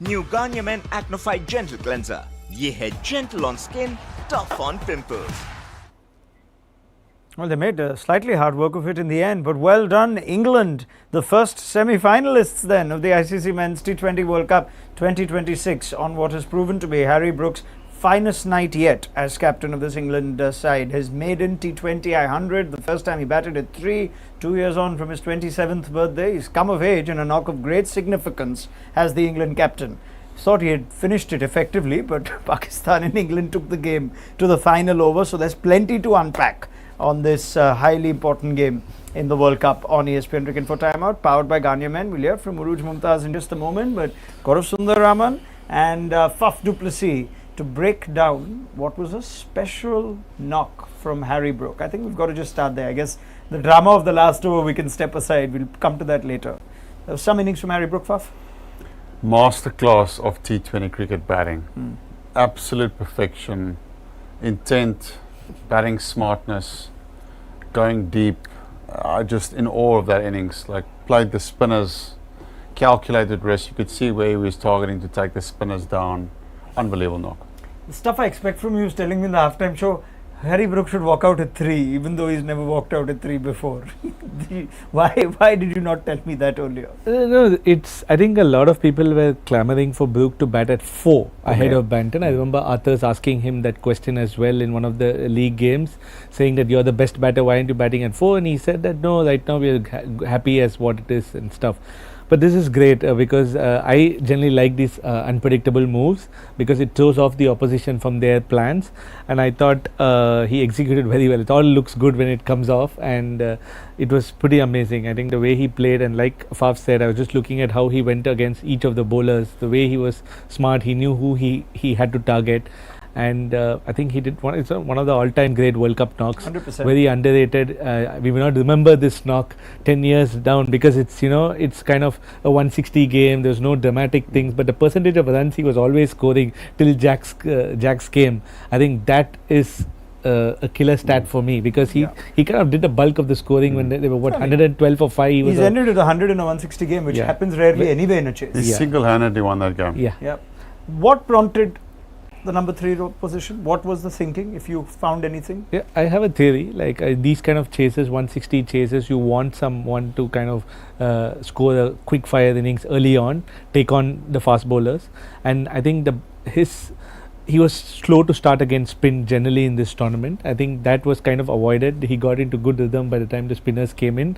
New Garnier Men Acno Fight Gentle Cleanser. ये है gentle on skin, tough on pimples. Well, they made slightly hard work of it in the end, but well done, England, the first semi-finalists then of the ICC Men's T20 World Cup 2026 on what has proven to be Harry Brook's finest night yet as captain of this England side. His maiden T20 100, the first time he batted at 3, 2 years on from his 27th birthday. He's come of age in a knock of great significance as the England captain. Thought he had finished it effectively, but Pakistan and England took the game to the final over, so there's plenty to unpack on this highly important game in the World Cup on ESPN Cricket for Timeout, powered by Garnier Men. We'll hear from Urooj, Mumtaz in just a moment, but Gaurav Sundararaman and Faf du Plessis to break down what was a special knock from Harry Brook. I think we've got to just start there. I guess the drama of the last over we can step aside. We'll come to that later. There was some innings from Harry Brook, Faf. Masterclass of T20 cricket batting. Absolute perfection, intent, batting smartness, going deep. Just in awe of that innings. Like, played the spinners, calculated risk. You could see where he was targeting to take the spinners down. Unbelievable knock. The stuff I expect from you is telling me in the halftime show Harry Brook should walk out at 3, even though he's never walked out at 3 before. Why did you not tell me that earlier? No, I think a lot of people were clamoring for Brook to bat at 4 ahead of Banton. I remember Arthur's asking him that question as well in one of the league games, saying that you're the best batter, why aren't you batting at 4? And he said that no, right now we're happy as what it is and stuff. But this is great because I generally like these unpredictable moves because it throws off the opposition from their plans, and I thought he executed very well. It all looks good when it comes off, and it was pretty amazing. I think the way he played, and like Faf said, I was just looking at how he went against each of the bowlers, the way he was smart, he knew who he had to target. And I think he did it's one of the all-time great World Cup knocks. 100%. Very underrated. We may not remember this knock 10 years down because it's it's kind of a 160 game. There's no dramatic things, but the percentage of runs he was always scoring till Jack's came. I think that is a killer stat for me because he kind of did the bulk of the scoring when they were 112 for 5. He's ended with 100 in a 160 game, which happens rarely anyway in a chase. He single-handedly won that game. Yeah. What prompted the number 3 position? What was the thinking, if you found anything? Yeah, I have a theory. Like these kind of chases, 160 chases, you want someone to kind of score a quick fire innings early on, take on the fast bowlers, and I think he was slow to start against spin generally in this tournament. I think that was kind of avoided. He got into good rhythm by the time the spinners came in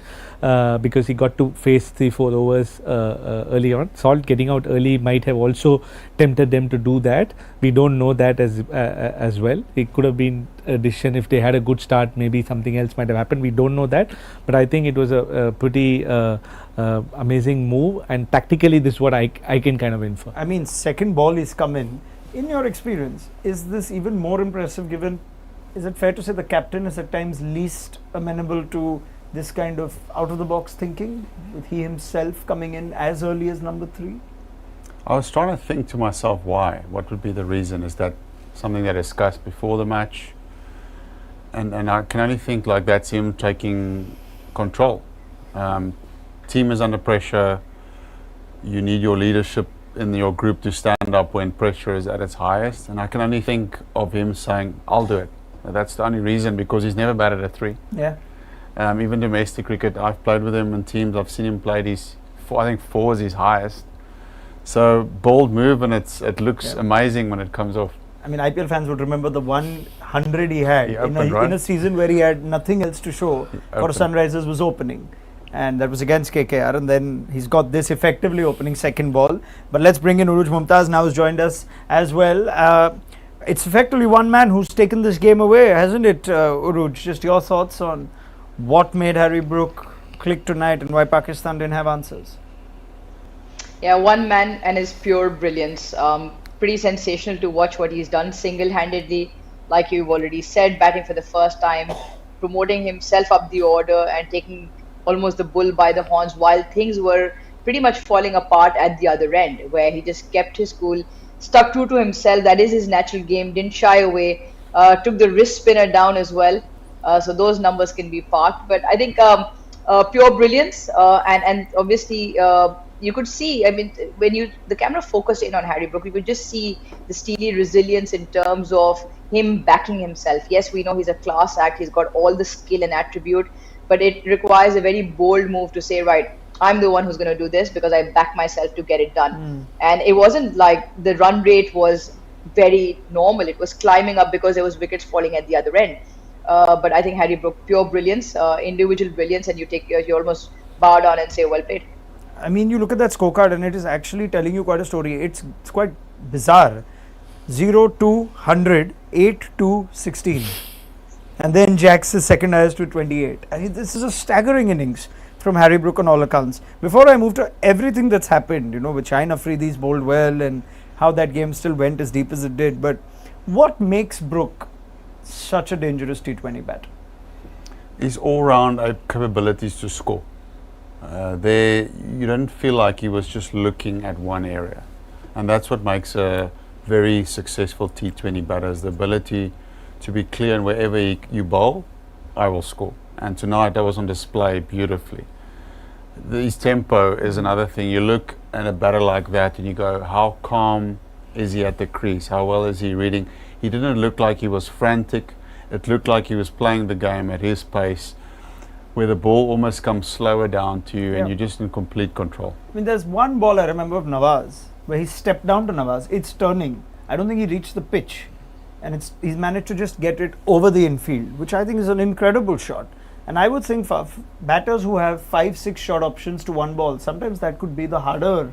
because he got to face 3-4 overs early on. Salt getting out early might have also tempted them to do that. We don't know that as well. It could have been a decision if they had a good start. Maybe something else might have happened. We don't know that. But I think it was a pretty amazing move. And tactically, this is what I can kind of infer. I mean, second ball is come in. In your experience, is this even more impressive given, is it fair to say the captain is at times least amenable to this kind of out-of-the-box thinking, with he himself coming in as early as number 3? I was trying to think to myself why. What would be the reason? Is that something they discussed before the match? And I can only think like that's him taking control. Team is under pressure. You need your leadership in your group to stand up when pressure is at its highest, and I can only think of him saying, I'll do it. That's the only reason, because he's never batted at 3. Even domestic cricket, I've played with him in teams, I've seen him play I think 4 is his highest. So bold move, and it looks amazing when it comes off. I mean, IPL fans would remember the 100 he had in a season where he had nothing else to show for Sunrisers was opening. And that was against KKR, and then he's got this effectively opening second ball. But let's bring in Urooj. Mumtaz now has joined us as well. It's effectively one man who's taken this game away, hasn't it, Urooj? Just your thoughts on what made Harry Brook click tonight and why Pakistan didn't have answers. Yeah, one man and his pure brilliance. Pretty sensational to watch what he's done single-handedly, like you've already said, batting for the first time, promoting himself up the order and taking almost the bull by the horns while things were pretty much falling apart at the other end, where he just kept his cool, stuck true to himself. That is his natural game, didn't shy away, took the wrist spinner down as well. So those numbers can be parked. But I think pure brilliance and obviously you could see, I mean, the camera focused in on Harry Brook, you could just see the steely resilience in terms of him backing himself. Yes, we know he's a class act, he's got all the skill and attribute, but it requires a very bold move to say, right, I'm the one who's going to do this because I back myself to get it done. And it wasn't like the run rate was very normal. It was climbing up because there was wickets falling at the other end. But I think Harry Brook, pure brilliance, individual brilliance, and you almost bow down and say, well played. I mean, you look at that scorecard and it is actually telling you quite a story. It's quite bizarre. 0 to 100, 8 to 16. And then Jack's is second highest to 28. I mean, this is a staggering innings from Harry Brook on all accounts. Before I move to everything that's happened, with Shahin Afridi's bowled well and how that game still went as deep as it did, but what makes Brook such a dangerous T20 batter? His all-round capabilities to score. There, you don't feel like he was just looking at one area, and that's what makes a very successful T20 batter, is the ability to be clear, and wherever you bowl, I will score. And tonight that was on display beautifully. His tempo is another thing. You look at a batter like that and you go, how calm is he at the crease? How well is he reading? He didn't look like he was frantic. It looked like he was playing the game at his pace, where the ball almost comes slower down to you and you're just in complete control. I mean, there's one ball I remember of Nawaz where he stepped down to Nawaz. It's turning. I don't think he reached the pitch, and he's managed to just get it over the infield, which I think is an incredible shot. And I would think for batters who have 5-6 shot options to one ball, sometimes that could be the harder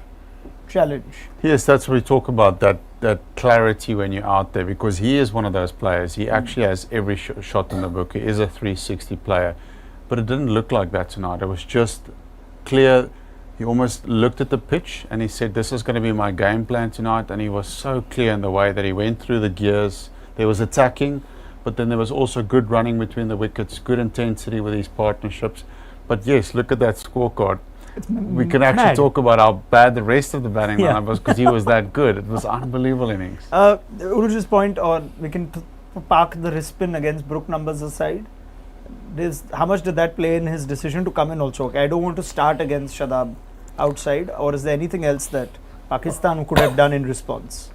challenge. Yes, that's what we talk about, that clarity when you're out there, because he is one of those players. He actually has every shot in the book. He is a 360 player, but it didn't look like that tonight. It was just clear. He almost looked at the pitch and he said, this is going to be my game plan tonight. And he was so clear in the way that he went through the gears. There was attacking, but then there was also good running between the wickets, good intensity with these partnerships. But yes, look at that scorecard. We can actually talk about how bad the rest of the batting lineup was, because he was that good. It was unbelievable innings. Urooj's point on, we can park the wrist spin against Brook numbers aside. How much did that play in his decision to come in also? Okay, I don't want to start against Shadab outside, or is there anything else that Pakistan could have done in response?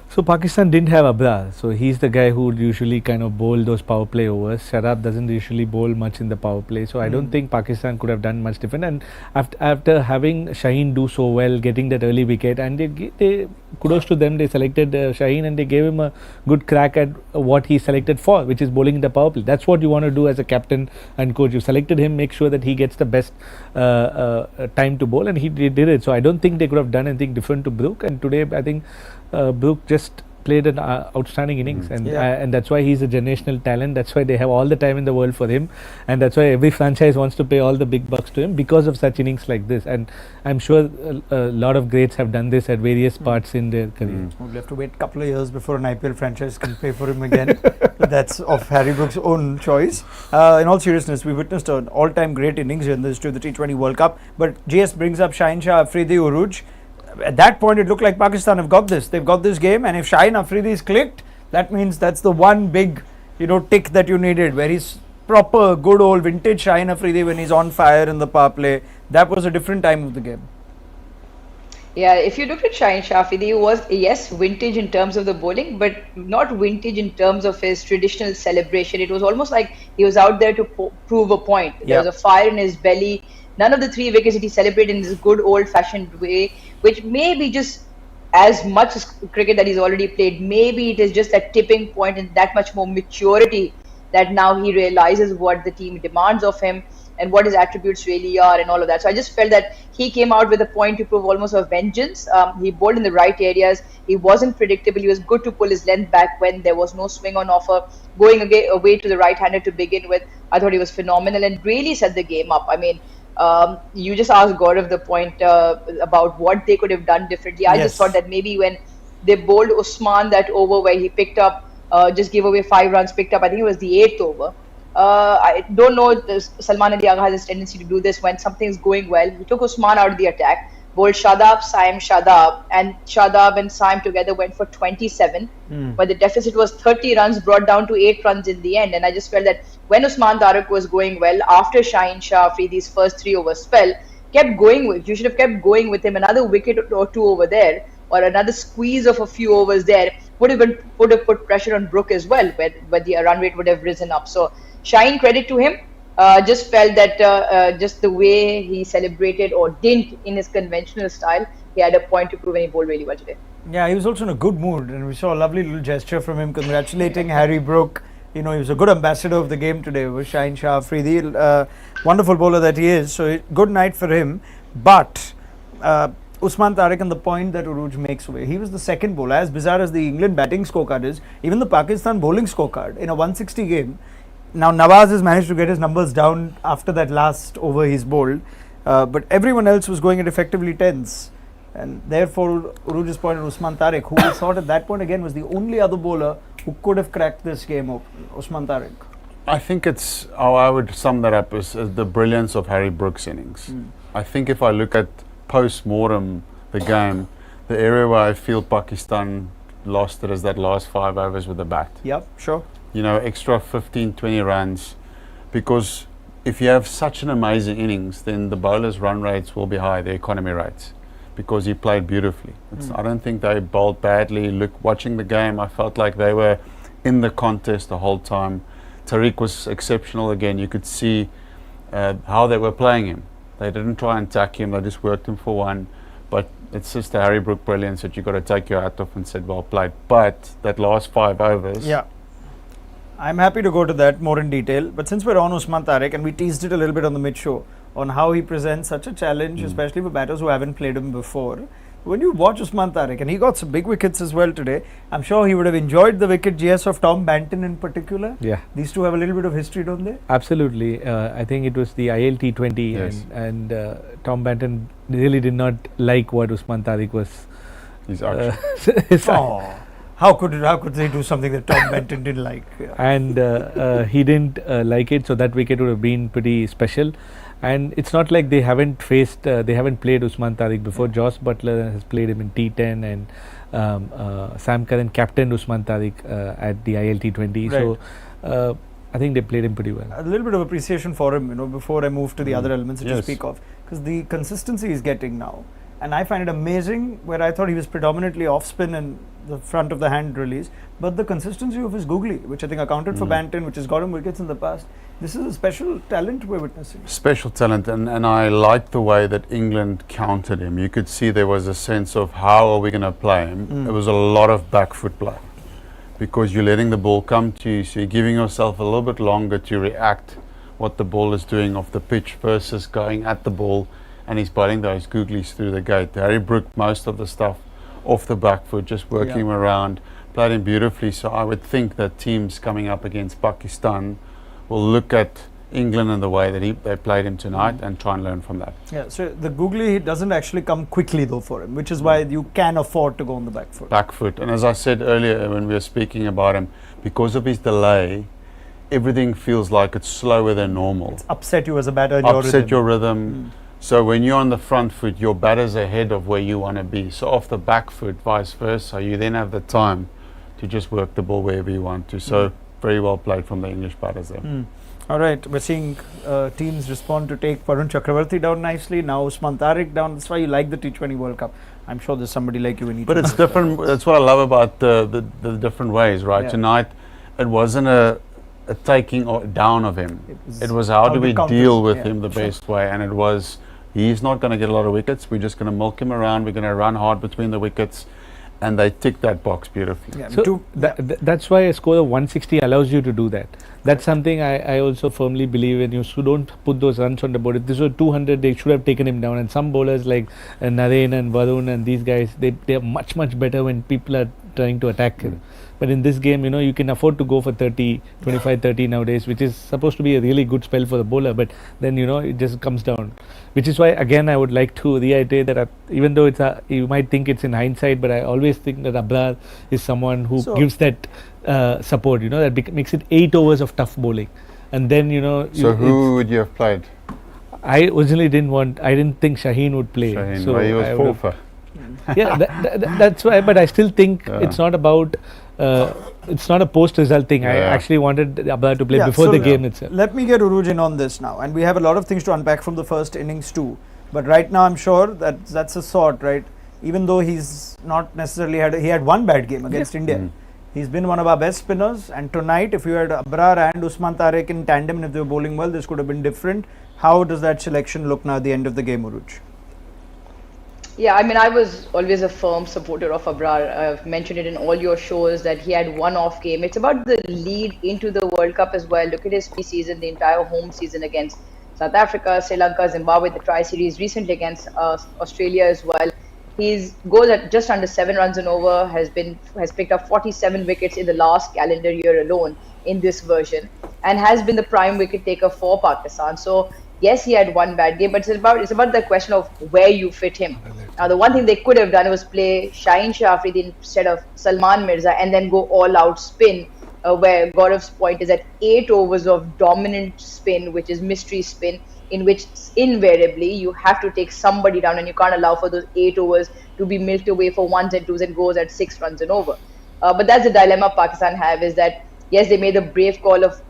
So Pakistan didn't have Abrar, so he's the guy who would usually kind of bowl those power play overs. Shadab doesn't usually bowl much in the power play, so I don't think Pakistan could have done much different. And after having Shahin do so well, getting that early wicket, and they kudos to them, they selected Shahin and they gave him a good crack at what he selected for, which is bowling in the power play. That's what you want to do as a captain and coach. You selected him, make sure that he gets the best time to bowl, and he did it. So I don't think they could have done anything different to Brook, and today I think Brook just played an outstanding innings, and that's why he's a generational talent. That's why they have all the time in the world for him, and that's why every franchise wants to pay all the big bucks to him because of such innings like this. And I'm sure a lot of greats have done this at various parts in their career. We'll have to wait a couple of years before an IPL franchise can pay for him again. That's of Harry Brook's own choice. In all seriousness, we witnessed an all-time great innings in the history of the T20 World Cup. But GS brings up Shahin Afridi, Urooj. At that point, it looked like Pakistan have got this. They've got this game, and if Shahin Afridi is clicked, that means that's the one big, tick that you needed, where he's proper, good old vintage Shahin Afridi when he's on fire in the power play. That was a different time of the game. Yeah, if you look at Shahin Afridi, he was, yes, vintage in terms of the bowling, but not vintage in terms of his traditional celebration. It was almost like he was out there to prove a point. There was a fire in his belly. None of the 3 wickets that he celebrated in this good old-fashioned way, which may be just as much as cricket that he's already played. Maybe it is just that tipping point and that much more maturity that now he realizes what the team demands of him and what his attributes really are and all of that. So I just felt that he came out with a point to prove almost a vengeance. He bowled in the right areas. He wasn't predictable. He was good to pull his length back when there was no swing on offer. Going away to the right-hander to begin with, I thought he was phenomenal and really set the game up. I mean, you just asked Gaurav the point about what they could have done differently. I just thought that maybe when they bowled Usman that over where he picked up, just gave away 5 runs, picked up, I think it was the 8th over. I don't know, Salman Ali Agha has this tendency to do this when something's going well. He took Usman out of the attack, bowled Shadab, and Shadab and Saim together went for 27. But the deficit was 30 runs, brought down to 8 runs in the end. And I just felt that when Usman Tariq was going well, after Shahin Afridi's first 3 over spell, kept going with. You should have kept going with him. Another wicket or two over there, or another squeeze of a few overs there would have put pressure on Brook as well, where the run rate would have risen up. So Shahin, credit to him. Just felt that just the way he celebrated or didn't in his conventional style, he had a point to prove and he bowled really well today. Yeah, he was also in a good mood, and we saw a lovely little gesture from him congratulating Harry Brook. You know, he was a good ambassador of the game today with Shahin Afridi, wonderful bowler that he is. So good night for him. But Usman Tariq, and the point that Urooj makes away, he was the second bowler. As bizarre as the England batting scorecard is, even the Pakistan bowling scorecard in a 160 game. Now Nawaz has managed to get his numbers down after that last over he's bowled, but everyone else was going at effectively tens. And therefore, Urooj's point on Usman Tariq, who we thought at that point again was the only other bowler who could have cracked this game open, Usman Tariq. I think it's how I would sum that up is the brilliance of Harry Brook's innings. I think if I look at post-mortem the game, the area where I feel Pakistan lost it is that last 5 overs with the bat. Yep, sure. You know, extra 15, 20 runs, because if you have such an amazing innings, then the bowlers' run rates will be high, the economy rates, because he played beautifully. I don't think they bowled badly. Watching the game, I felt like they were in the contest the whole time. Tariq was exceptional again. You could see how they were playing him. They didn't try and attack him, they just worked him for one. But it's just the Harry Brook brilliance that you've got to take your hat off and said, well played. But that last 5 overs. Yeah. I'm happy to go to that more in detail, but since we're on Usman Tariq, and we teased it a little bit on the mid-show, on how he presents such a challenge, especially for batters who haven't played him before. When you watch Usman Tariq, and he got some big wickets as well today, I'm sure he would have enjoyed the wicket GS of Tom Banton in particular. Yeah. These two have a little bit of history, don't they? Absolutely. I think it was the ILT20, Yes. and Tom Banton really did not like what Usman Tariq was. His action. Oh. How could they do something that Tom Banton didn't like? Yeah. And he didn't like it, so that wicket would have been pretty special. And it's not like they haven't played Usman Tariq before. Joss Butler has played him in T10, and Sam Curran captained Usman Tariq at the ILT20. Right. So I think they played him pretty well. A little bit of appreciation for him, you know, before I move to the other elements that you Yes. speak of, because the consistency he's getting now, and I find it amazing. Where I thought he was predominantly off spin and the front of the hand release, but the consistency of his googly, which I think accounted for Banton, which has got him wickets in the past. This is a special talent we're witnessing. Special talent, and I liked the way that England countered him. You could see there was a sense of how are we going to play him. It was a lot of back foot play, because you're letting the ball come to you, so you're giving yourself a little bit longer to react what the ball is doing off the pitch versus going at the ball, and he's bowling those googlies through the gate. Harry Brook, most of the stuff off the back foot, just working him around, played him beautifully. So I would think that teams coming up against Pakistan will look at England in the way that they played him tonight and try and learn from that. Yeah, so the googly doesn't actually come quickly though for him, which is why you can afford to go on the back foot. Back foot, and as I said earlier when we were speaking about him, because of his delay, everything feels like it's slower than normal. It's upset you as a batter in your Upset rhythm. your rhythm. So when you're on the front foot, your batter's ahead of where you want to be. So off the back foot, vice versa, you then have the time to just work the ball wherever you want to. So very well played from the English batters there. All right, we're seeing teams respond to take Varun Chakravarti down nicely. Now Usman Tariq down. That's why you like the T20 World Cup. I'm sure there's somebody like you in each. But it's different. That's what I love about the different ways, right? Yeah. Tonight, it wasn't a taking down of him. It was how do we counter. deal with Yeah, him the sure. best way, and it was he's not going to get a lot of wickets. We're just going to milk him around. We're going to run hard between the wickets, and they tick that box beautifully. Yeah, So that's why a score of 160 allows you to do that. That's something I also firmly believe in. You don't put those runs on the board. If this was 200, they should have taken him down. And some bowlers like Naren and Varun and these guys, they are much better when people are trying to attack. But in this game, you can afford to go for 30, 25, 30 nowadays, which is supposed to be a really good spell for the bowler. But then, it just comes down. Which is why, again, I would like to reiterate that even though you might think it's in hindsight, but I always think that Abrar is someone who gives that support, that makes it 8 overs of tough bowling. And then, So who would you have played? I originally didn't think Shahin would play. Shahin, so well, he was I would have- forfeit. Yeah, that's why. But I still think it's not about. It's not a post-result thing. I actually wanted Abrar to play before the game itself. Let me get Urooj in on this now, and we have a lot of things to unpack from the first innings too. But right now, I'm sure that that's a sort, right? Even though he's not necessarily he had one bad game against India. He's been one of our best spinners, and tonight, if you had Abrar and Usman Tariq in tandem, and if they were bowling well, this could have been different. How does that selection look now at the end of the game, Urooj? Yeah, I mean, I was always a firm supporter of Abrar. I've mentioned it in all your shows that he had one off game. It's about the lead into the World Cup as well. Look at his pre-season, the entire home season against South Africa, Sri Lanka, Zimbabwe, the tri-series, recently against Australia as well. He's goes at just under 7 runs and over, has picked up 47 wickets in the last calendar year alone in this version, and has been the prime wicket taker for Pakistan. So yes, he had one bad game, but it's about the question of where you fit him. Now, the one thing they could have done was play Shahin Afridi instead of Salman Mirza and then go all out spin, where Gaurav's point is at 8 overs of dominant spin, which is mystery spin, in which invariably you have to take somebody down, and you can't allow for those 8 overs to be milked away for ones and twos and goes at 6 runs and over. But that's the dilemma Pakistan have, is that yes, they made the brave call of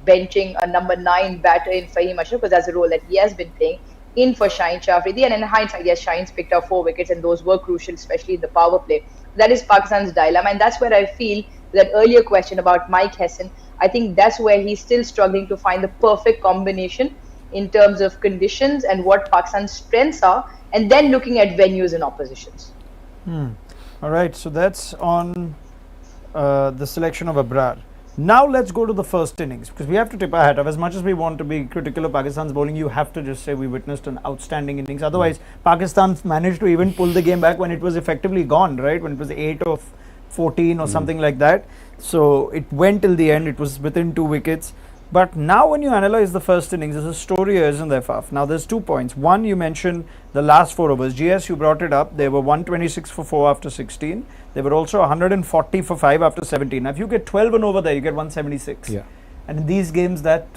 benching a number 9 batter in Fahim Ashraf, because that's a role that he has been playing, in for Shahin Afridi. And in hindsight, yes, Shahin's picked up 4 wickets, and those were crucial, especially in the power play. That is Pakistan's dilemma, and that's where I feel that earlier question about Mike Hesson, I think that's where he's still struggling to find the perfect combination in terms of conditions and what Pakistan's strengths are, and then looking at venues and oppositions. All right, so that's on the selection of Abrar. Now let's go to the first innings, because we have to tip our hat off. As much as we want to be critical of Pakistan's bowling, you have to just say we witnessed an outstanding innings. Otherwise, Pakistan managed to even pull the game back when it was effectively gone, right? When it was 8 of 14 or something like that. So it went till the end. It was within 2 wickets. But now when you analyze the first innings, there's a story here, isn't there, Faf? Now there's 2 points. One, you mentioned the last 4 overs. GS, you brought it up. They were 126 for 4 after 16. They were also 140 for 5 after 17. Now if you get 12 and over there, you get 176. Yeah. And in these games, that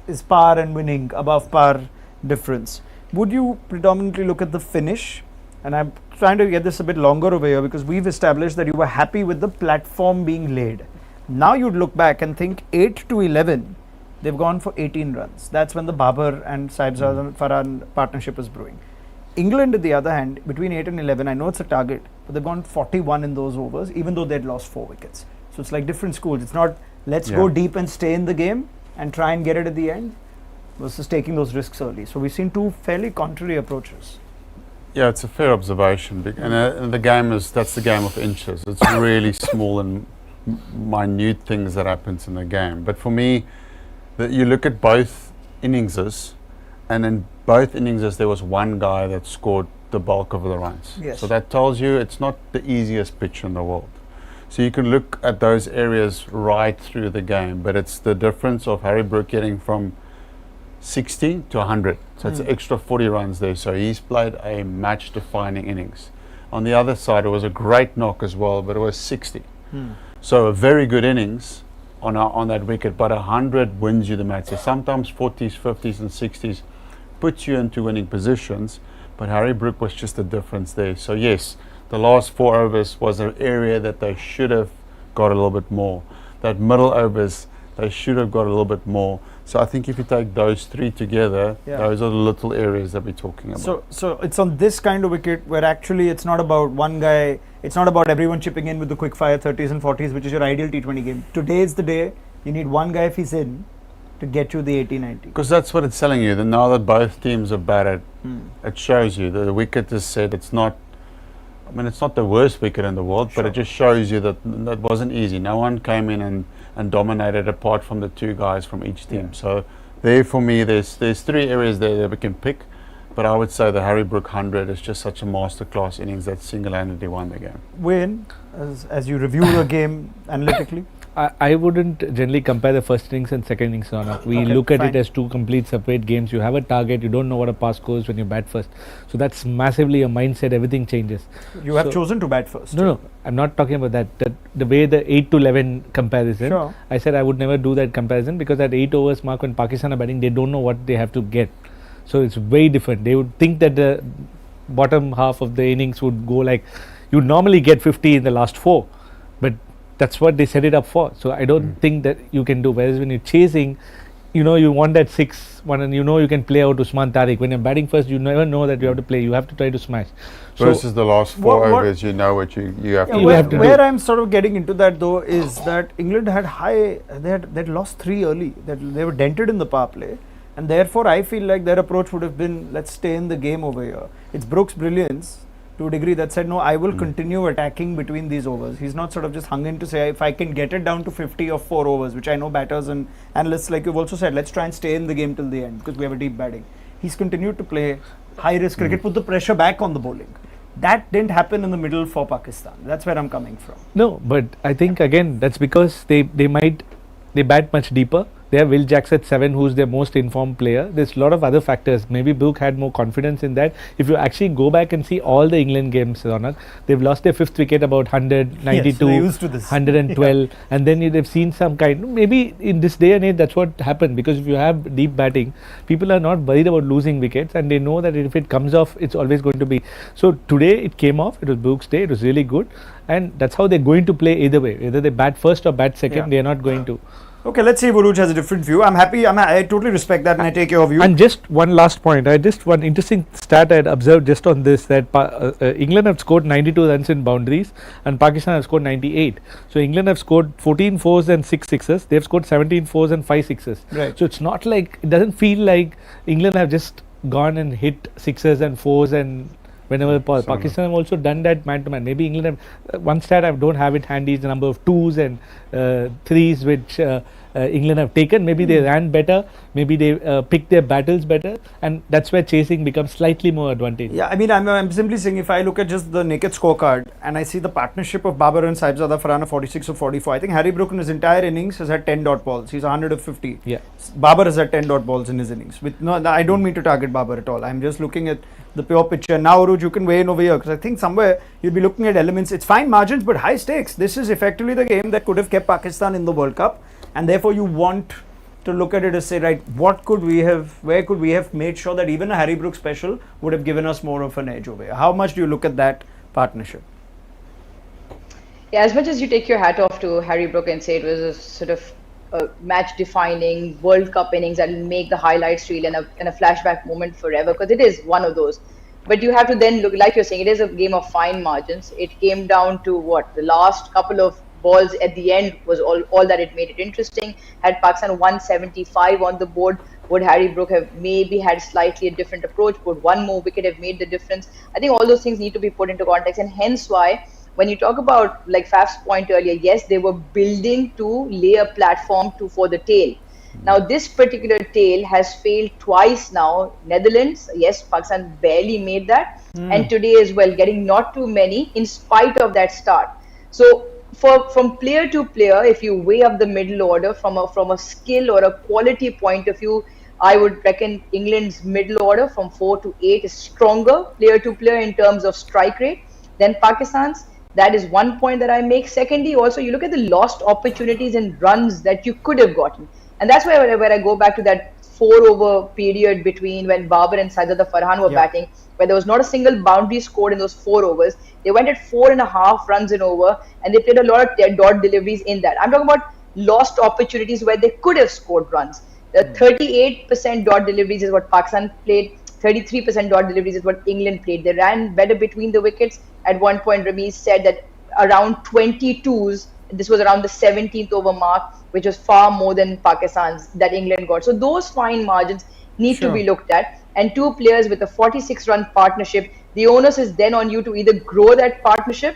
is par and winning, above par difference. Would you predominantly look at the finish? And I'm trying to get this a bit longer over here, because we've established that you were happy with the platform being laid. Now you'd look back and think 8 to 11. They've gone for 18 runs. That's when the Babar and Saib Farhan partnership is brewing. England, on the other hand, between 8 and 11, I know it's a target, but they've gone 41 in those overs, even though they'd lost 4 wickets. So it's like different schools. It's not let's go deep and stay in the game and try and get it at the end, versus taking those risks early. So we've seen 2 fairly contrary approaches. Yeah, it's a fair observation. And the game that's the game of inches. It's really small and minute things that happens in the game. But for me, you look at both inningses, and in both inningses there was one guy that scored the bulk of the runs. Yes. So that tells you it's not the easiest pitch in the world. So you can look at those areas right through the game, but it's the difference of Harry Brook getting from 60 to 100. So it's an extra 40 runs there. So he's played a match-defining innings. On the other side, it was a great knock as well, but it was 60. So a very good innings on that wicket, but 100 wins you the match. So sometimes 40s, 50s and 60s puts you into winning positions, but Harry Brook was just the difference there. So yes, the last 4 overs was an area that they should have got a little bit more. That middle overs, they should have got a little bit more. So I think if you take those 3 together, those are the little areas that we're talking about. So it's on this kind of wicket where actually it's not about one guy, it's not about everyone chipping in with the quick fire 30s and 40s, which is your ideal T20 game. Today is the day you need one guy if he's in to get you the 80-90. Because that's what it's telling you. That now that both teams are battered, it shows you that the wicket is set. It's not, I mean, it's not the worst wicket in the world, but it just shows you that that wasn't easy. No one came in and dominated apart from the 2 guys from each team. So there for me, there's 3 areas there that we can pick. But I would say the Harry Brook 100 is just such a masterclass innings that single-handedly won the game. Wayne, as you review the game analytically? I wouldn't generally compare the first innings and second innings, Raunak. We look at it as 2 complete separate games. You have a target, you don't know what a pass goes when you bat first. So that's massively a mindset, everything changes. You have chosen to bat first. No, I'm not talking about that. The way the 8 to 11 comparison, I said I would never do that comparison, because at 8 overs mark when Pakistan are batting, they don't know what they have to get. So it's very different. They would think that the bottom half of the innings would go like, you normally get 50 in the last 4, but that's what they set it up for. So I don't think that you can do. Whereas when you're chasing, you want that 6-1 and you can play out Usman Tariq. When you're batting first, you never know that you have to play. You have to try to smash. Versus the last four what- overs, you know what you have Yeah, to You have to where do. I'm sort of getting into that though is that England had they'd lost 3 early. That they were dented in the power play, and therefore I feel like their approach would have been, let's stay in the game over here. It's Brook's brilliance to a degree that said, no, I will continue attacking between these overs. He's not sort of just hung in to say, if I can get it down to 50 or 4 overs, which I know batters and analysts like you've also said, let's try and stay in the game till the end because we have a deep batting. He's continued to play high risk cricket, put the pressure back on the bowling. That didn't happen in the middle for Pakistan. That's where I'm coming from. No, but I think again that's because they bat much deeper. They have Will Jacks at 7, who's their most informed player. There's a lot of other factors. Maybe Brook had more confidence in that. If you actually go back and see all the England games, Raunak, they've lost their 5th wicket about 100, 92, Yes, they're used to this. 112, and then they've seen some kind. Maybe in this day and age, that's what happened, because if you have deep batting, people are not worried about losing wickets, and they know that if it comes off, it's always going to be. So today it came off. It was Brook's day. It was really good, and that's how they're going to play either way. Either they bat first or bat second. Yeah. They are not going to. Okay, let's see if Urooj has a different view. I'm happy. I totally respect that and I take your view. And just one last point, one interesting stat I had observed just on this, that England have scored 92 runs in boundaries and Pakistan have scored 98. So England have scored 14 fours and 6 sixes. They've scored 17 fours and 5 sixes. Right. So it's not like, it doesn't feel like England have just gone and hit sixes and fours and whenever Pakistan have also done that man to man. Maybe England have, one stat I don't have it handy is the number of 2s and 3s which England have taken. Maybe they ran better, maybe they picked their battles better, and that's where chasing becomes slightly more advantageous. Yeah, I mean, I'm simply saying if I look at just the naked scorecard and I see the partnership of Babar and Saibzada Farhana 46 or 44, I think Harry Brook in his entire innings has had 10 dot balls. He's 100 of 50. Yeah. Babar has had 10 dot balls in his innings. I don't mean to target Babar at all. I'm just looking at the pure picture. Now, Urooj, you can weigh in over here because I think somewhere you'll be looking at elements. It's fine margins, but high stakes. This is effectively the game that could have kept Pakistan in the World Cup, and therefore you want to look at it as say, right, where could we have made sure that even a Harry Brook special would have given us more of an edge over here? How much do you look at that partnership? Yeah, as much as you take your hat off to Harry Brook and say it was a sort of match-defining World Cup innings that will make the highlights reel and a flashback moment forever, because it is one of those. But you have to then look, like you're saying, it is a game of fine margins. It came down to what? The last couple of balls at the end was all that it made it interesting. Had Pakistan 175 on the board, would Harry Brook have maybe had slightly a different approach? Would one more wicket have made the difference? I think all those things need to be put into context, and hence why when you talk about, like Faf's point earlier, yes, they were building to lay a platform for the tail. Now, this particular tail has failed twice now. Netherlands, yes, Pakistan barely made that. And today as well, getting not too many in spite of that start. So, from player to player, if you weigh up the middle order from a skill or a quality point of view, I would reckon England's middle order from 4 to 8 is stronger player to player in terms of strike rate than Pakistan's. That is one point that I make. Secondly, also, you look at the lost opportunities and runs that you could have gotten. And that's where I go back to that 4-over period between when Babar and Saibzada Farhan were batting, where there was not a single boundary scored in those 4 overs. They went at 4.5 runs an over, and they played a lot of dot deliveries in that. I'm talking about lost opportunities where they could have scored runs. The 38% dot deliveries is what Pakistan played. 33% dot deliveries is what England played. They ran better between the wickets. At one point, Ramiz said that around 22s, this was around the 17th over mark, which was far more than Pakistan's that England got. So those fine margins need to be looked at. And 2 players with a 46-run partnership, the onus is then on you to either grow that partnership,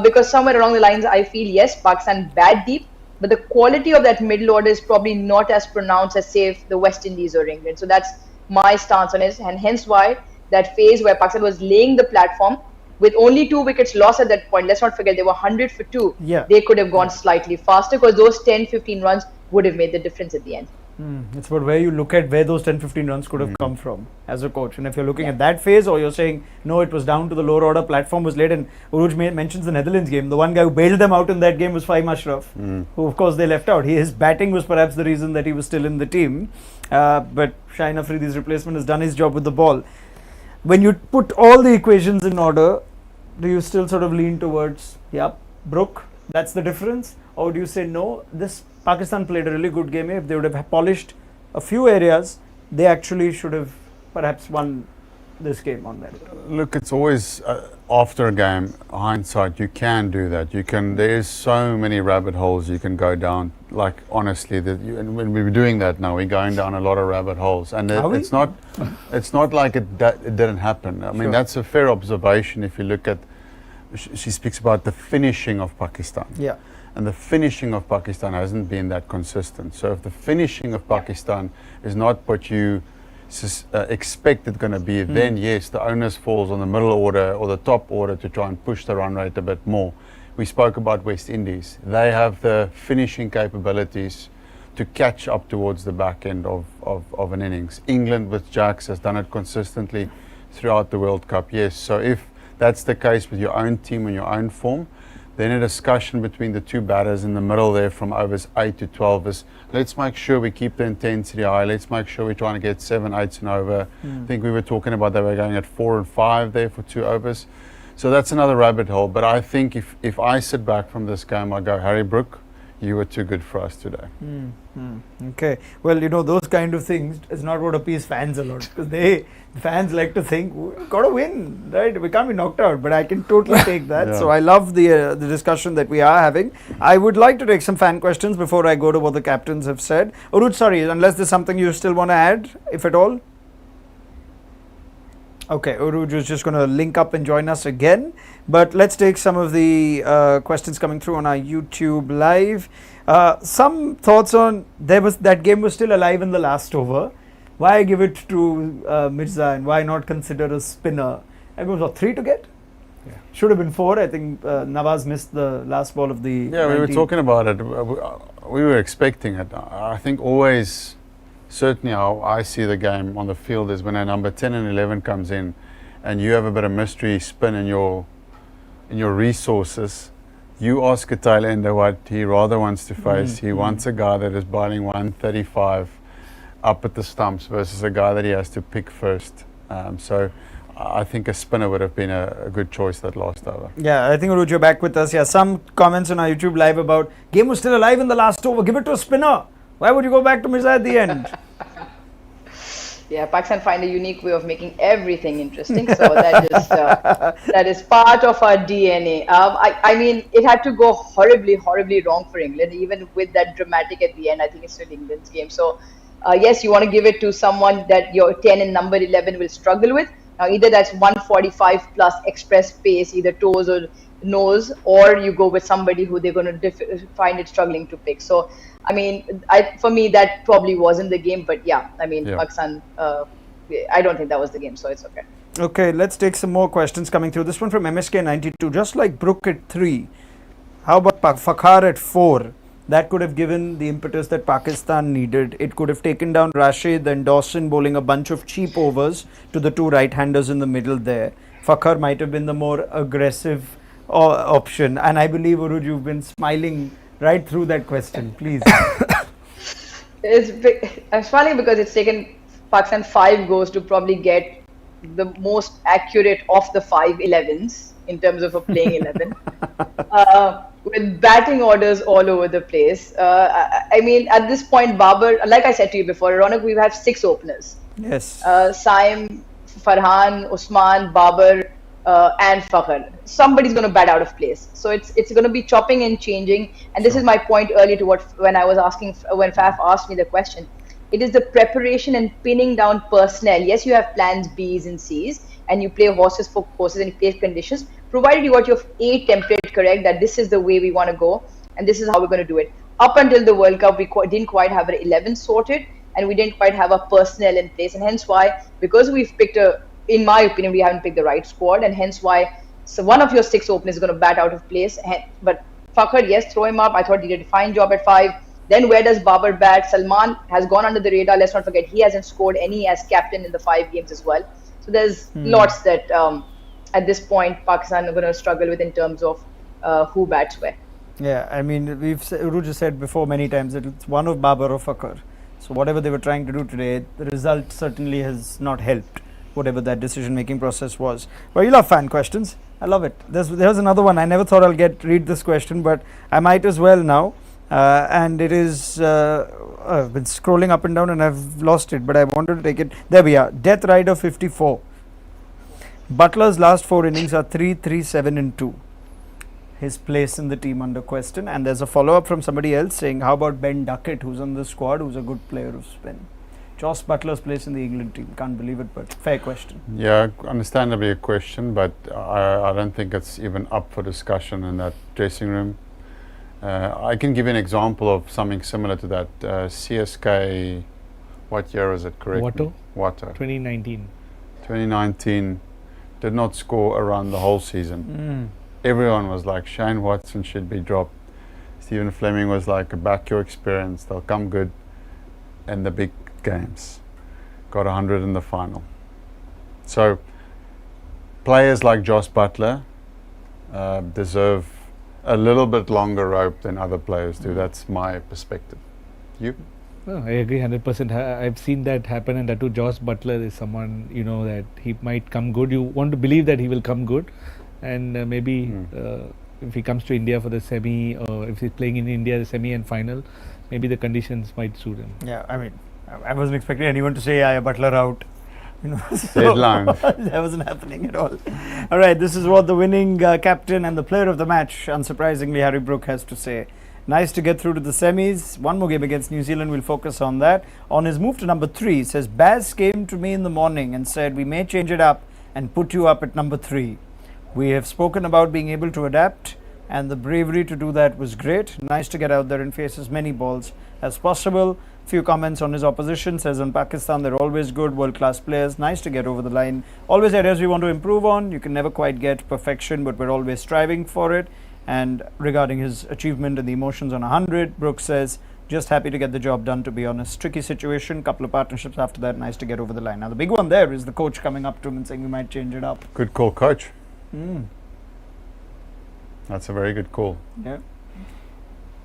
because somewhere along the lines, I feel, yes, Pakistan bat deep, but the quality of that middle order is probably not as pronounced as, say, the West Indies or England. So that's my stance on it, and hence why that phase where Pakistan was laying the platform with only 2 wickets lost at that point, let's not forget they were 100 for 2. Yeah. They could have gone slightly faster because those 10-15 runs would have made the difference at the end. It's about where you look at where those 10-15 runs could have come from as a coach. And if you're looking at that phase, or you're saying, no, it was down to the lower order, platform was laid. And Urooj mentions the Netherlands game. The one guy who bailed them out in that game was Fahim Ashraf, who of course they left out. His batting was perhaps the reason that he was still in the team. But Shahin Afridi's replacement has done his job with the ball. When you put all the equations in order, do you still sort of lean towards, Brook, that's the difference? Or do you say, no, this Pakistan played a really good game. If they would have polished a few areas they actually should have perhaps won this game on that. Look, it's always after a game, hindsight. You can do that. You can. There's so many rabbit holes you can go down. Like honestly, and when we're doing that now, we're going down a lot of rabbit holes, and it's not like it didn't happen. I mean, that's a fair observation. If you look at, she speaks about the finishing of Pakistan. Yeah. And the finishing of Pakistan hasn't been that consistent. So if the finishing of Pakistan is not what you expect it's going to be, then yes, the onus falls on the middle order or the top order to try and push the run rate a bit more. We spoke about West Indies. They have the finishing capabilities to catch up towards the back end of an innings. England with Jacks has done it consistently throughout the World Cup. Yes, so if that's the case with your own team and your own form, then a discussion between the two batters in the middle there from overs 8 to 12 is, let's make sure we keep the intensity high. Let's make sure we're trying to get 7, 8s and over. I think we were talking about they were going at 4 and 5 there for 2 overs. So that's another rabbit hole. But I think if I sit back from this game, I go, Harry Brook, you were too good for us today. Okay. Well, you know, those kind of things is not what appease fans a lot, because fans like to think, we've got to win, right? We can't be knocked out, but I can totally take that. Yeah. So I love the discussion that we are having. I would like to take some fan questions before I go to what the captains have said. Urooj, sorry, unless there's something you still want to add, if at all. Okay, Urooj is just going to link up and join us again. But let's take some of the questions coming through on our YouTube live. Some thoughts on that game was still alive in the last over. Why give it to Mirza and why not consider a spinner? It was what, 3 to get? Yeah. Should have been 4. I think Nawaz missed the last ball of the. Yeah, we were talking about it. We were expecting it. I think always, certainly how I see the game on the field is when a number 10 and 11 comes in and you have a bit of mystery spin in your resources. You ask a tail ender what he rather wants to face. He wants a guy that is bowling 135 up at the stumps versus a guy that he has to pick first. So I think a spinner would have been a good choice that last over. Yeah, I think Urooj, you're back with us. Yeah, some comments on our YouTube live about game was still alive in the last over. Give it to a spinner. Why would you go back to Mirza at the end? Yeah, Pakistan find a unique way of making everything interesting. So that is part of our DNA. I mean, it had to go horribly, horribly wrong for England. Even with that dramatic at the end, I think it's still England's game. So yes, you want to give it to someone that your 10 and number 11 will struggle with. Now, either that's 145 plus express pace, either toes or nose, or you go with somebody who they're going to find it struggling to pick. So, I mean, for me, that probably wasn't the game. But yeah, I mean, Pakistan, I don't think that was the game, so it's okay. Okay, let's take some more questions coming through. This one from MSK92. Just like Brook at 3, how about Fakhar at 4? That could have given the impetus that Pakistan needed. It could have taken down Rashid and Dawson bowling a bunch of cheap overs to the 2 right-handers in the middle there. Fakhar might have been the more aggressive option. And I believe, Urooj, you've been smiling right through that question. Please. I'm smiling because it's taken Pakistan 5 goes to probably get the most accurate of the 5 11s in terms of a playing 11. With batting orders all over the place. I mean, at this point, Babar, like I said to you before, Raunak, we have 6 openers. Yes. Saim, Farhan, Usman, Babar, and Fakhar. Somebody's going to bat out of place. So it's going to be chopping and changing. And this is my point earlier to when I was asking, when Faf asked me the question. It is the preparation and pinning down personnel. Yes, you have plans B's and C's, and you play horses for courses and you play conditions, provided you got your A template correct, that this is the way we want to go and this is how we're going to do it. Up until the World Cup, we didn't quite have an 11 sorted and we didn't quite have a personnel in place, and hence why, because we've picked in my opinion, we haven't picked the right squad, and hence why one of your 6 openers is going to bat out of place. But Fakhar, yes, throw him up. I thought he did a fine job at 5. Then where does Babar bat? Salman has gone under the radar. Let's not forget, he hasn't scored any as captain in the 5 games as well. So there's lots that at this point Pakistan are going to struggle with in terms of who bats where. Yeah, I mean, Urooj said before many times that it's one of Babar or Fakhar. So whatever they were trying to do today, the result certainly has not helped, whatever that decision-making process was. Well, you love fan questions. I love it. There's another one. I never thought I'll read this question, but I might as well now. And it is, I've been scrolling up and down and I've lost it, but I wanted to take it. There we are. Death Rider 54. Butler's last 4 innings are 3-3-7 and 2. His place in the team under question. And there's a follow-up from somebody else saying, how about Ben Duckett, who's on the squad, who's a good player of spin? Joss Butler's place in the England team. Can't believe it, but fair question. Yeah, understandably a question, but I don't think it's even up for discussion in that dressing room. I can give you an example of something similar to that. CSK, what year is it, correct? Watto. 2019. 2019, did not score a run the whole season. Everyone was like, Shane Watson should be dropped. Stephen Fleming was like, back your experience, they'll come good in the big games. Got 100 in the final. So, players like Joss Butler deserve a little bit longer rope than other players do. That's my perspective. You? No, I agree 100%. I've seen that happen, and that too, Joss Butler is someone, you know, that he might come good. You want to believe that he will come good, and maybe if he comes to India for the semi, or if he's playing in India the semi and final, maybe the conditions might suit him. Yeah, I mean, I wasn't expecting anyone to say, yeah, Butler out. You know, Deadline. That wasn't happening at all. All right, this is what the winning captain and the player of the match, unsurprisingly, Harry Brook, has to say. Nice to get through to the semis. One more game against New Zealand. We'll focus on that. On his move to number 3, he says, Baz came to me in the morning and said, we may change it up and put you up at number 3. We have spoken about being able to adapt, and the bravery to do that was great. Nice to get out there and face as many balls as possible. Few comments on his opposition. Says on Pakistan, they're always good, world-class players. Nice to get over the line. Always areas we want to improve on. You can never quite get perfection, but we're always striving for it. And regarding his achievement and the emotions on 100, Brooks says, just happy to get the job done, to be honest. Tricky situation, couple of partnerships after that. Nice to get over the line. Now the big one there is the coach coming up to him and saying we might change it up. Good call, coach. That's a very good call. Yeah.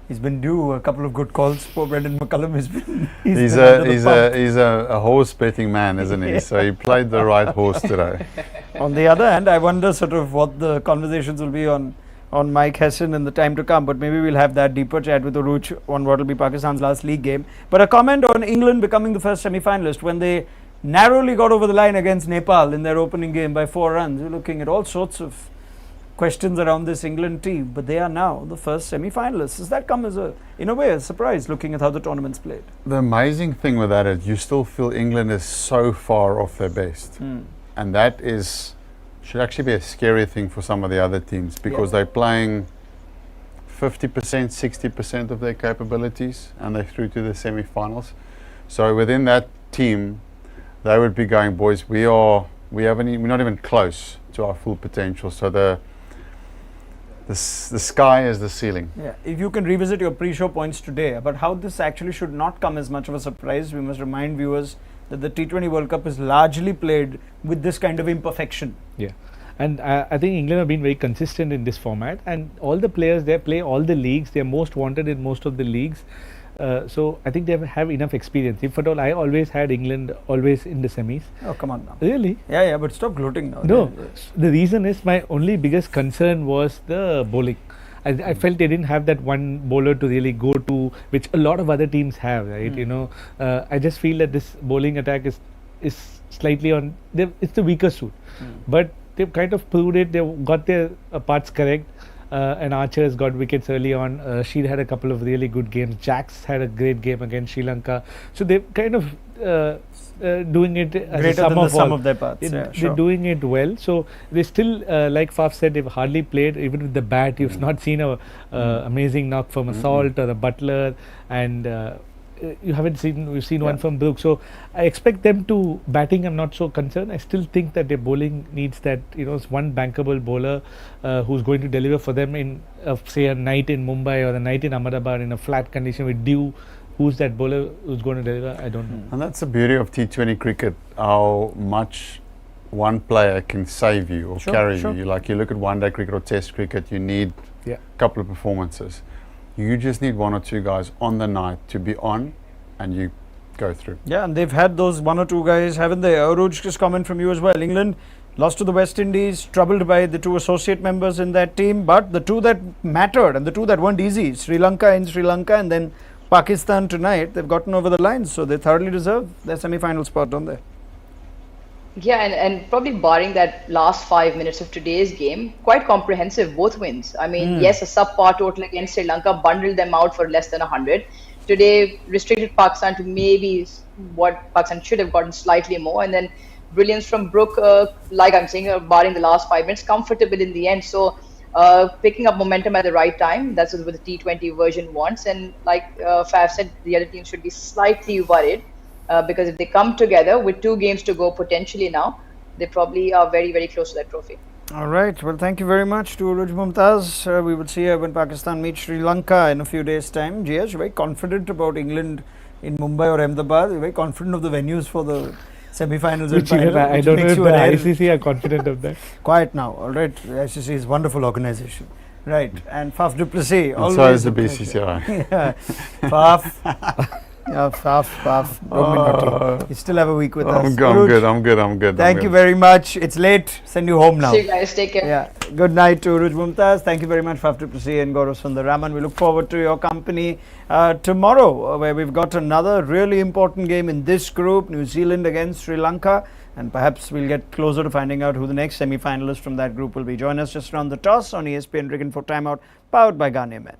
He's been due a couple of good calls. Poor Brendan McCullum has been. He's a horse betting man, isn't he? So he played the right horse today. On the other hand, I wonder sort of what the conversations will be on Mike Hesson in the time to come. But maybe we'll have that deeper chat with Urooj on what will be Pakistan's last league game. But a comment on England becoming the first semi-finalist when they narrowly got over the line against Nepal in their opening game by 4 runs. You're looking at all sorts of questions around this England team, but they are now the first semi-finalists. Does that come as in a way, a surprise looking at how the tournament's played? The amazing thing with that is you still feel England is so far off their best. And that should actually be a scary thing for some of the other teams, because they're playing 50%, 60% of their capabilities, and they're through to the semi-finals. So within that team, they would be going, boys, we're not even close to our full potential. So the sky is the ceiling. Yeah, if you can revisit your pre-show points today about how this actually should not come as much of a surprise, we must remind viewers that the T20 World Cup is largely played with this kind of imperfection. Yeah, and I think England have been very consistent in this format, and all the players there play all the leagues. They are most wanted in most of the leagues. So I think they have enough experience. If at all, I always had England always in the semis. Oh, come on now. Really? Yeah, but stop gloating now. No, the reason is my only biggest concern was the bowling. I felt they didn't have that one bowler to really go to, which a lot of other teams have, right? You know, I just feel that this bowling attack is slightly on. It's the weaker suit, but they've kind of proved it. They've got their parts correct. And Archer has got wickets early on. Rashid had a couple of really good games. Jacks had a great game against Sri Lanka. So they're kind of doing it as greater a sum than of the sum all. of their parts. They're doing it well. So they still, like Faf said, they've hardly played. Even with the bat, you've not seen a amazing knock from a Salt or a Butler, and you haven't seen. We've seen one from Brook. So I expect them to batting. I'm not so concerned. I still think that their bowling needs that. You know, one bankable bowler who's going to deliver for them in, say, a night in Mumbai or a night in Ahmedabad in a flat condition with dew. Who's that bowler who's going to deliver? I don't know. And that's the beauty of T20 cricket. How much one player can save you or carry you. Like you look at one-day cricket or Test cricket, you need a couple of performances. You just need 1 or 2 guys on the night to be on, and you go through. Yeah, and they've had those 1 or 2 guys, haven't they? Urooj, just comment from you as well. England lost to the West Indies, troubled by the two associate members in that team, but the two that mattered and the two that weren't easy, Sri Lanka in Sri Lanka and then Pakistan tonight, they've gotten over the line, so they thoroughly deserve their semi-final spot, don't they? Yeah, and probably barring that last 5 minutes of today's game, quite comprehensive, both wins. I mean, yes, a subpar total against Sri Lanka, bundled them out for less than 100. Today, restricted Pakistan to maybe what Pakistan should have gotten, slightly more. And then brilliance from Brook, like I'm saying, barring the last 5 minutes, comfortable in the end. So picking up momentum at the right time, that's what the T20 version wants. And like Faf said, the other team should be slightly worried. Because if they come together with 2 games to go potentially now, they probably are very, very close to that trophy. All right. Well, thank you very much to Urooj Mumtaz. We will see you when Pakistan meets Sri Lanka in a few days' time. GS, you're very confident about England in Mumbai or Ahmedabad. You're very confident of the venues for the semi-finals and Which even final. I don't know if the ICC are confident of that. Quiet now. All right. The ICC is a wonderful organization. Right. And Faf du Plessis. And so is the BCCI. Yeah. Faf. Yeah, Faf. You still have a week with us. I'm good. Thank you very much. It's late. Send you home now. See you guys. Take care. Yeah. Good night to Urooj Mumtaz. Thank you very much, Faf du Plessis and Gaurav Sundararaman. We look forward to your company tomorrow, where we've got another really important game in this group, New Zealand against Sri Lanka. And perhaps we'll get closer to finding out who the next semi-finalist from that group will be. Join us just around the toss on ESPN Cricket for Timeout, powered by Ghanaian Men.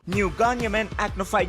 New Ghanaian Men Acnified